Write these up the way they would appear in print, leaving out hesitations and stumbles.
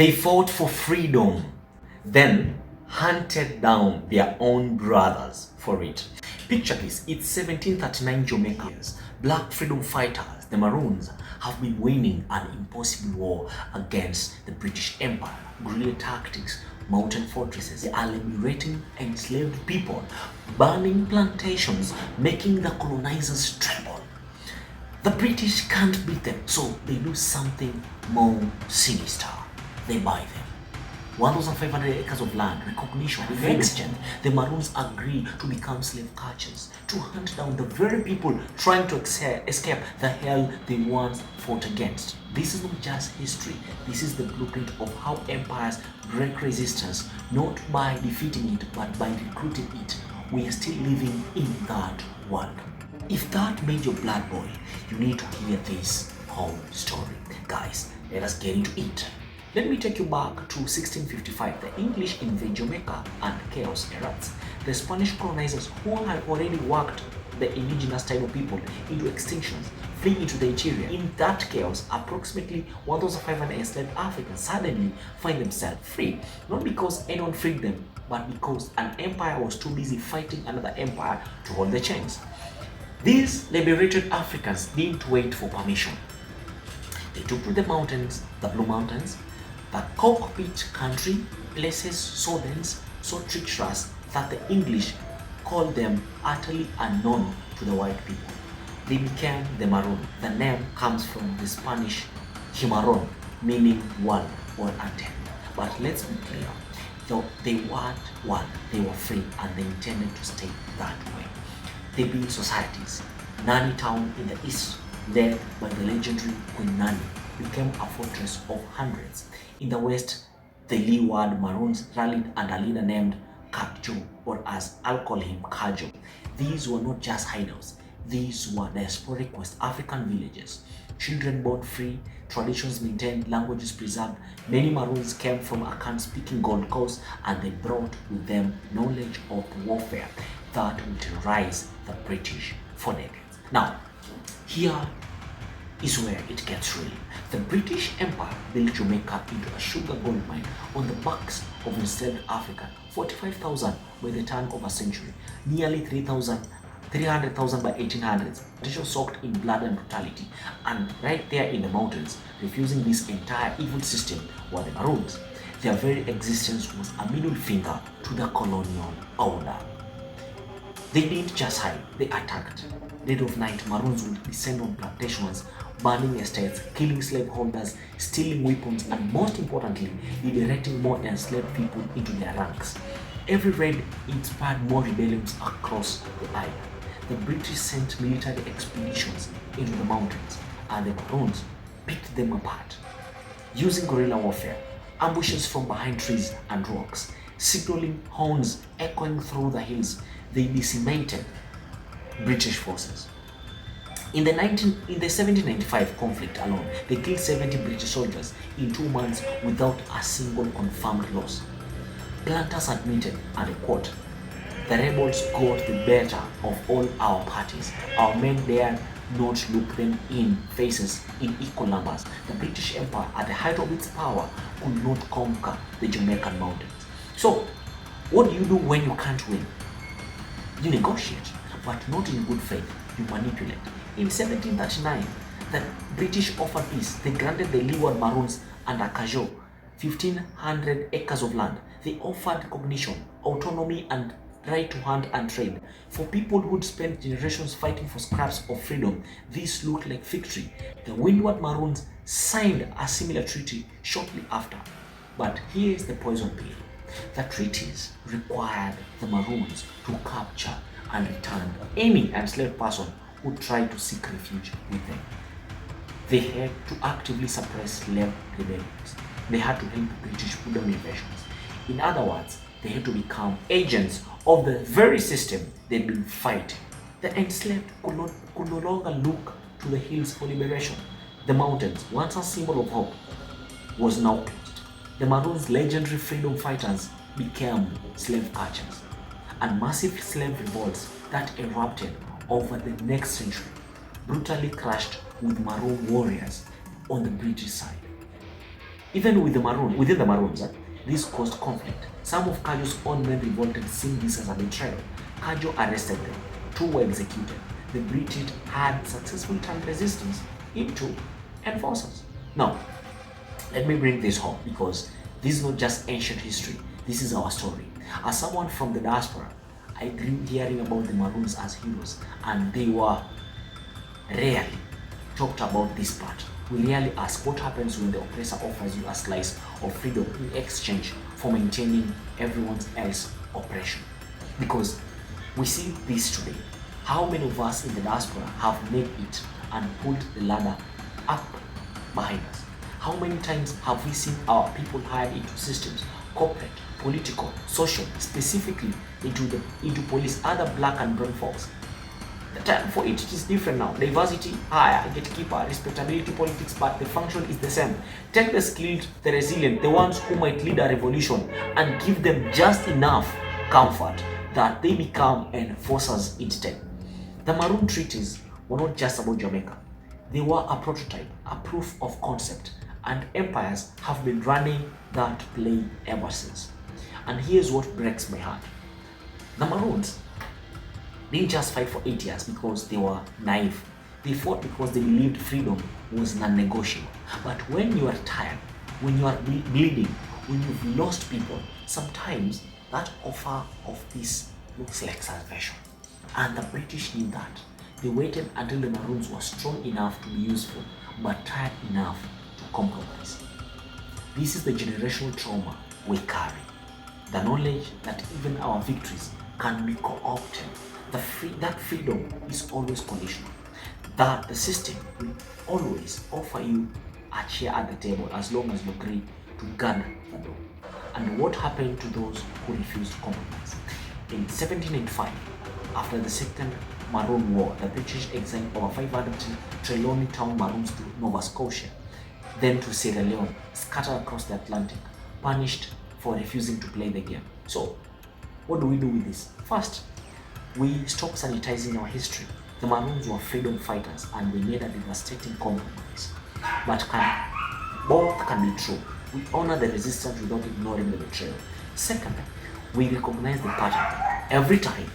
They fought for freedom, then hunted down their own brothers for it. Picture this, it's 1739 Jamaica. Black freedom fighters, the Maroons, have been winning an impossible war against the British Empire. Guerrilla tactics, mountain fortresses, they are liberating enslaved people, burning plantations, making the colonizers tremble. The British can't beat them, so they do something more sinister. They buy them. 1,500 acres of land, recognition, in exchange, the Maroons agree to become slave catchers, to hunt down the very people trying to escape the hell they once fought against. This is not just history, this is the blueprint of how empires break resistance, not by defeating it, but by recruiting it. We are still living in that world. If that made your blood boil, you need to hear this whole story. Guys, let us get into it. Let me take you back to 1655. The English invade Jamaica and chaos erupts. The Spanish colonizers, who had already worked the indigenous tribal people into extinctions, flee into the interior. In that chaos, approximately 1,500 enslaved Africans suddenly find themselves free. Not because anyone freed them, but because an empire was too busy fighting another empire to hold the chains. These liberated Africans didn't wait for permission. They took to the mountains, the Blue Mountains, the cockpit country, places so dense, so treacherous that the English called them utterly unknown to the white people. They became the Maroon. The name comes from the Spanish Cimarron, meaning one or untamed. But let's be clear, though they weren't one, they were free and they intended to stay that way. They built societies. Nanny town in the east, led by the legendary Queen Nanny, became a fortress of hundreds. In the west, the leeward Maroons rallied under a leader named Kakjo, or as I'll call him, Kajo. These were not just hideouts, these were diasporic West African villages. Children born free, traditions maintained, languages preserved. Many Maroons came from a Akan-speaking Gold Coast and they brought with them knowledge of warfare that would terrorize the British for decades. Now, here is where it gets real. The British Empire built Jamaica into a sugar gold mine on the backs of enslaved Africa. 45,000 by the turn of a century, nearly 300,000 by 1800s. British soaked in blood and brutality, and right there in the mountains, refusing this entire evil system, were the Maroons. Their very existence was a middle finger to the colonial order. They didn't just hide, they attacked. Dead of night, Maroons would descend on plantations, burning estates, killing slaveholders, stealing weapons, and most importantly, liberating more enslaved people into their ranks. Every raid inspired more rebellions across the island. The British sent military expeditions into the mountains, and the Maroons picked them apart. Using guerrilla warfare, ambushes from behind trees and rocks, signaling horns echoing through the hills, they decimated British forces. In the 1795 conflict alone, they killed 70 British soldiers in 2 months without a single confirmed loss. Planters admitted, and I quote, "The rebels got the better of all our parties. Our men dared not look them in faces in equal numbers. The British Empire, at the height of its power, could not conquer the Jamaican mountains." So, what do you do when you can't win? You negotiate, but not in good faith. You manipulate. In 1739, the British offered peace. They granted the leeward Maroons and Akajo 1,500 acres of land. They offered recognition, autonomy, and right to hunt and trade. For people who'd spent generations fighting for scraps of freedom, this looked like victory. The windward Maroons signed a similar treaty shortly after. But here's the poison pill. The treaties required the Maroons to capture and return any enslaved person who tried to seek refuge with them. They had to actively suppress slave rebellions. They had to help British put down invasions. In other words, they had to become agents of the very system they'd been fighting. The enslaved could no longer look to the hills for liberation. The mountains, once a symbol of hope, was now closed. The Maroons' legendary freedom fighters became slave catchers, and massive slave revolts that erupted over the next century brutally crashed with Maroon warriors on the British side. Even within the Maroons, this caused conflict. Some of Kajo's own men revolted, seeing this as a betrayal. Kajo arrested them. 2 were executed. The British had successfully turned resistance into enforcers. Now, let me bring this home because this is not just ancient history. This is our story. As someone from the diaspora, I grew hearing about the Maroons as heroes, and they were rarely talked about this part. We rarely ask what happens when the oppressor offers you a slice of freedom in exchange for maintaining everyone else's oppression. Because we see this today. How many of us in the diaspora have made it and pulled the ladder up behind us? How many times have we seen our people hired into systems, corporate, political, social, specifically into police, other black and brown folks? The time for it is different now. Diversity, higher, gatekeeper, respectability, politics, but the function is the same. Take the skilled, the resilient, the ones who might lead a revolution, and give them just enough comfort that they become enforcers instead. The Maroon treaties were not just about Jamaica. They were a prototype, a proof of concept, and empires have been running that play ever since. And here's what breaks my heart. The Maroons didn't just fight for 8 years because they were naive. They fought because they believed freedom was non-negotiable. But when you are tired, when you are bleeding, when you've lost people, sometimes that offer of peace looks like salvation. And the British knew that. They waited until the Maroons were strong enough to be useful, but tired enough to compromise. This is the generational trauma we carry. The knowledge that even our victories can be co-opted. That freedom is always conditional. That the system will always offer you a chair at the table as long as you agree to guard the door. And what happened to those who refused to compromise? In 1795, after the Second Maroon War, the British exiled over 500 Trelawney Town Maroons to Nova Scotia, then to Sierra Leone, scattered across the Atlantic, punished for refusing to play the game. So, what do we do with this? First, we stop sanitizing our history. The Maroons were freedom fighters and we made a devastating compromise. But both can be true. We honor the resistance without ignoring the betrayal. Second, we recognize the pattern. Every time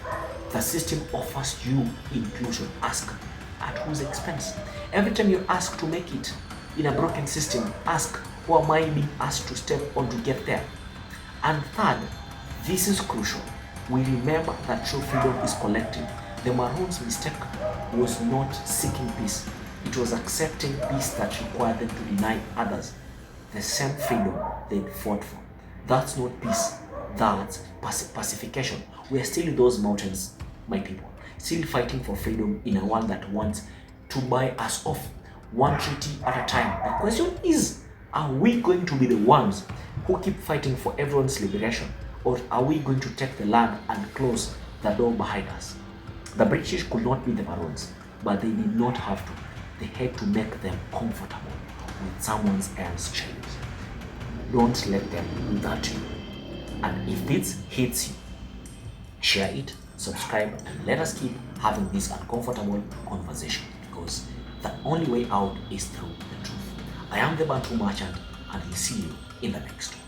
the system offers you inclusion, ask at whose expense? Every time you ask to make it in a broken system, ask who am I being asked to step on to get there? And third, this is crucial. We remember that true freedom is collective. The Maroons' mistake was not seeking peace. It was accepting peace that required them to deny others the same freedom they'd fought for. That's not peace. That's pacification. We are still in those mountains, my people, still fighting for freedom in a world that wants to buy us off one treaty at a time. The question is, are we going to be the ones who keep fighting for everyone's liberation? Or are we going to take the land and close the door behind us? The British could not be the Maroons, but they did not have to. They had to make them comfortable with someone else's chains. Don't let them do that to you. And if this hits you, share it, subscribe, and let us keep having this uncomfortable conversation, because the only way out is through the truth. I am the Bantu Merchant, and I'll see you in the next one.